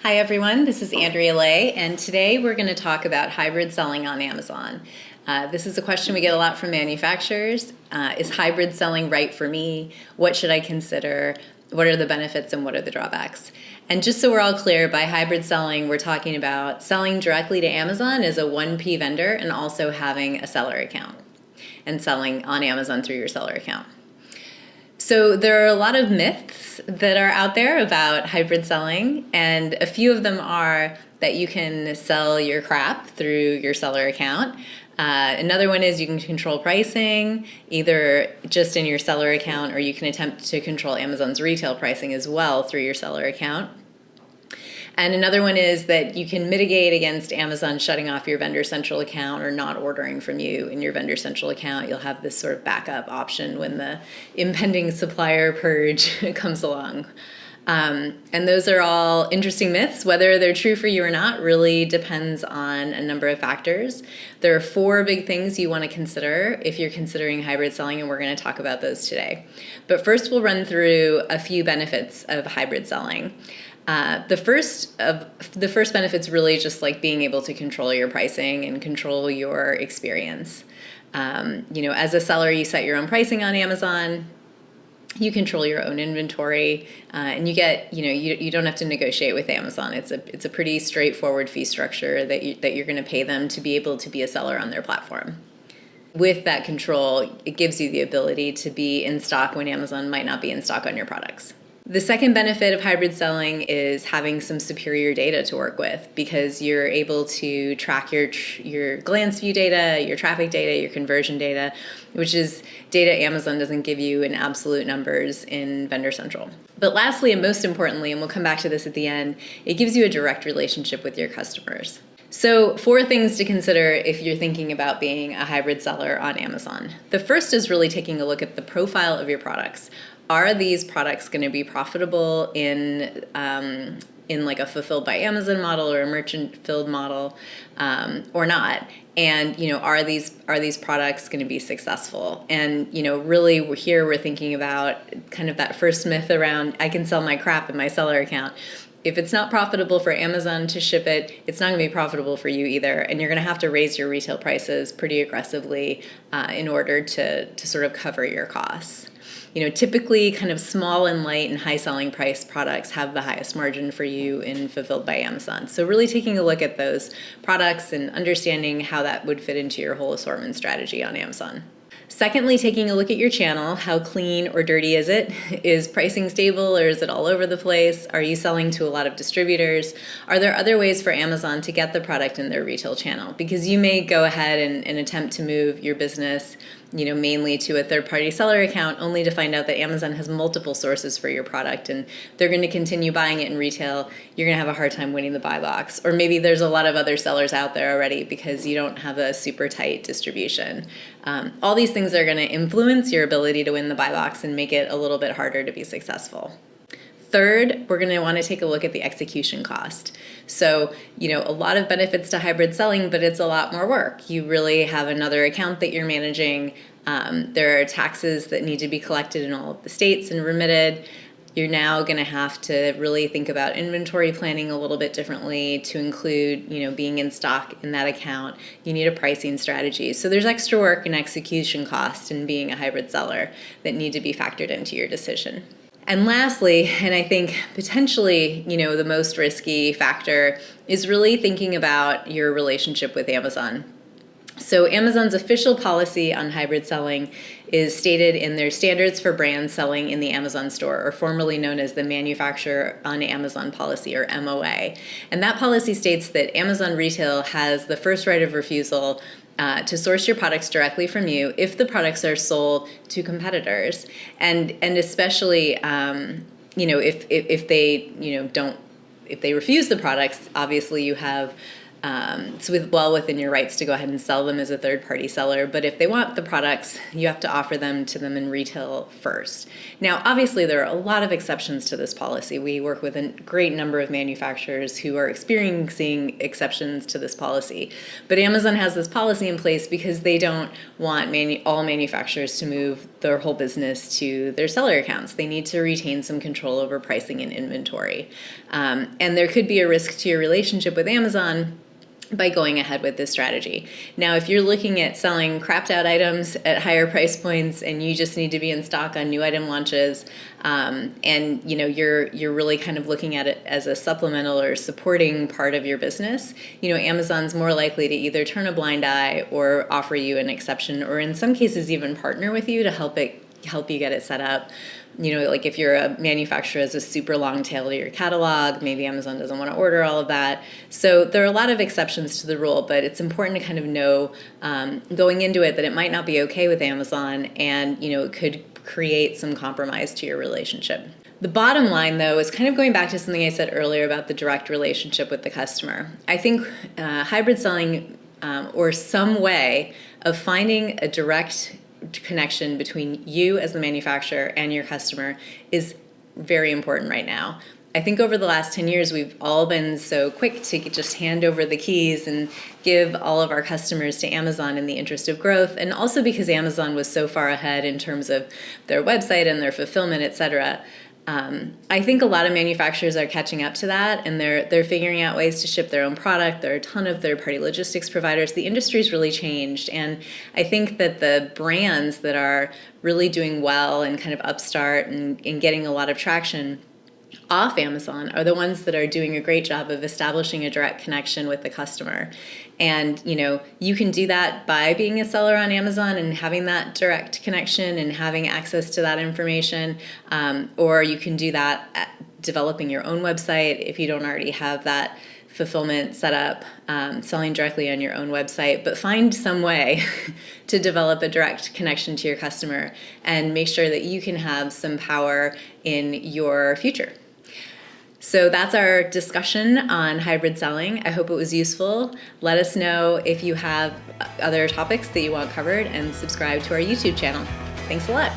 Hi everyone, this is Andrea Leigh, and today we're going to talk about hybrid selling on Amazon. This is a question we get a lot from manufacturers. Is hybrid selling right for me? What should I consider? What are the benefits and what are the drawbacks? And just so we're all clear, by hybrid selling, we're talking about selling directly to Amazon as a 1P vendor and also having a seller account and selling on Amazon through your seller account. So there are a lot of myths that are out there about hybrid selling, and a few of them are that you can sell your crap through your seller account. Another one is you can control pricing either just in your seller account, or you can attempt to control Amazon's retail pricing as well through your seller account. And another one is that you can mitigate against Amazon shutting off your Vendor Central account or not ordering from you in your Vendor Central account. You'll have this sort of backup option when the impending supplier purge comes along. And those are all interesting myths. Whether they're true for you or not really depends on a number of factors. There are 4 big things you want to consider if you're considering hybrid selling, and we're going to talk about those today. But first, we'll run through a few benefits of hybrid selling. The first benefit's really just like being able to control your pricing and control your experience. As a seller, you set your own pricing on Amazon. You control your own inventory, and you get, you don't have to negotiate with Amazon. It's a pretty straightforward fee structure that you're going to pay them to be able to be a seller on their platform. With that control, it gives you the ability to be in stock when Amazon might not be in stock on your products. The second benefit of hybrid selling is having some superior data to work with, because you're able to track your glance view data, your traffic data, your conversion data, which is data Amazon doesn't give you in absolute numbers in Vendor Central. But lastly, and most importantly, and we'll come back to this at the end, it gives you a direct relationship with your customers. So 4 things to consider if you're thinking about being a hybrid seller on Amazon. The first is really taking a look at the profile of your products. Are these products going to be profitable in like a fulfilled by Amazon model or a merchant filled model, or not? And are these products going to be successful? And really we're thinking about kind of that first myth around I can sell my crap in my seller account. If it's not profitable for Amazon to ship it, it's not going to be profitable for you either, and you're going to have to raise your retail prices pretty aggressively in order to sort of cover your costs. Typically kind of small and light and high selling price products have the highest margin for you in Fulfilled by Amazon. So really taking a look at those products and understanding how that would fit into your whole assortment strategy on Amazon. Secondly, taking a look at your channel. How clean or dirty is it? Is pricing stable or is it all over the place? Are you selling to a lot of distributors? Are there other ways for Amazon to get the product in their retail channel? Because you may go ahead and attempt to move your business mainly to a third-party seller account, only to find out that Amazon has multiple sources for your product and they're going to continue buying it in retail. You're going to have a hard time winning the buy box. Or maybe there's a lot of other sellers out there already because you don't have a super tight distribution. All these things are going to influence your ability to win the buy box and make it a little bit harder to be successful. Third, we're going to want to take a look at the execution cost. So, a lot of benefits to hybrid selling, but it's a lot more work. You really have another account that you're managing. There are taxes that need to be collected in all of the states and remitted. You're now going to have to really think about inventory planning a little bit differently to include, being in stock in that account. You need a pricing strategy. So there's extra work and execution cost in being a hybrid seller that need to be factored into your decision. And lastly, and I think potentially, the most risky factor is really thinking about your relationship with Amazon. So Amazon's official policy on hybrid selling is stated in their Standards for Brand Selling in the Amazon Store, or formerly known as the Manufacturer on Amazon Policy, or MOA. And that policy states that Amazon Retail has the first right of refusal to source your products directly from you if the products are sold to competitors, and especially if they refuse the products, obviously you have It's well within your rights to go ahead and sell them as a third-party seller, but if they want the products, you have to offer them to them in retail first. Now, obviously, there are a lot of exceptions to this policy. We work with a great number of manufacturers who are experiencing exceptions to this policy, but Amazon has this policy in place because they don't want all manufacturers to move their whole business to their seller accounts. They need to retain some control over pricing and inventory. And there could be a risk to your relationship with Amazon by going ahead with this strategy. Now, if you're looking at selling crapped out items at higher price points and you just need to be in stock on new item launches, and you're really kind of looking at it as a supplemental or supporting part of your business, Amazon's more likely to either turn a blind eye or offer you an exception, or in some cases even partner with you to help you get it set up. Like if you're a manufacturer has a super long tail to your catalog, maybe Amazon doesn't want to order all of that. So there are a lot of exceptions to the rule, but it's important to kind of know going into it that it might not be okay with Amazon, and it could create some compromise to your relationship. The bottom line, though, is kind of going back to something I said earlier about the direct relationship with the customer. I think hybrid selling or some way of finding a direct connection between you as the manufacturer and your customer is very important right now. I think over the last 10 years, we've all been so quick to just hand over the keys and give all of our customers to Amazon in the interest of growth, and also because Amazon was so far ahead in terms of their website and their fulfillment, et cetera. I think a lot of manufacturers are catching up to that, and they're figuring out ways to ship their own product. There are a ton of third-party logistics providers. The industry's really changed, and I think that the brands that are really doing well and kind of upstart and getting a lot of traction off Amazon are the ones that are doing a great job of establishing a direct connection with the customer. And you can do that by being a seller on Amazon and having that direct connection and having access to that information, or you can do that at developing your own website if you don't already have that fulfillment set up, selling directly on your own website. But find some way to develop a direct connection to your customer and make sure that you can have some power in your future. So that's our discussion on hybrid selling. I hope it was useful. Let us know if you have other topics that you want covered, and subscribe to our YouTube channel. Thanks a lot.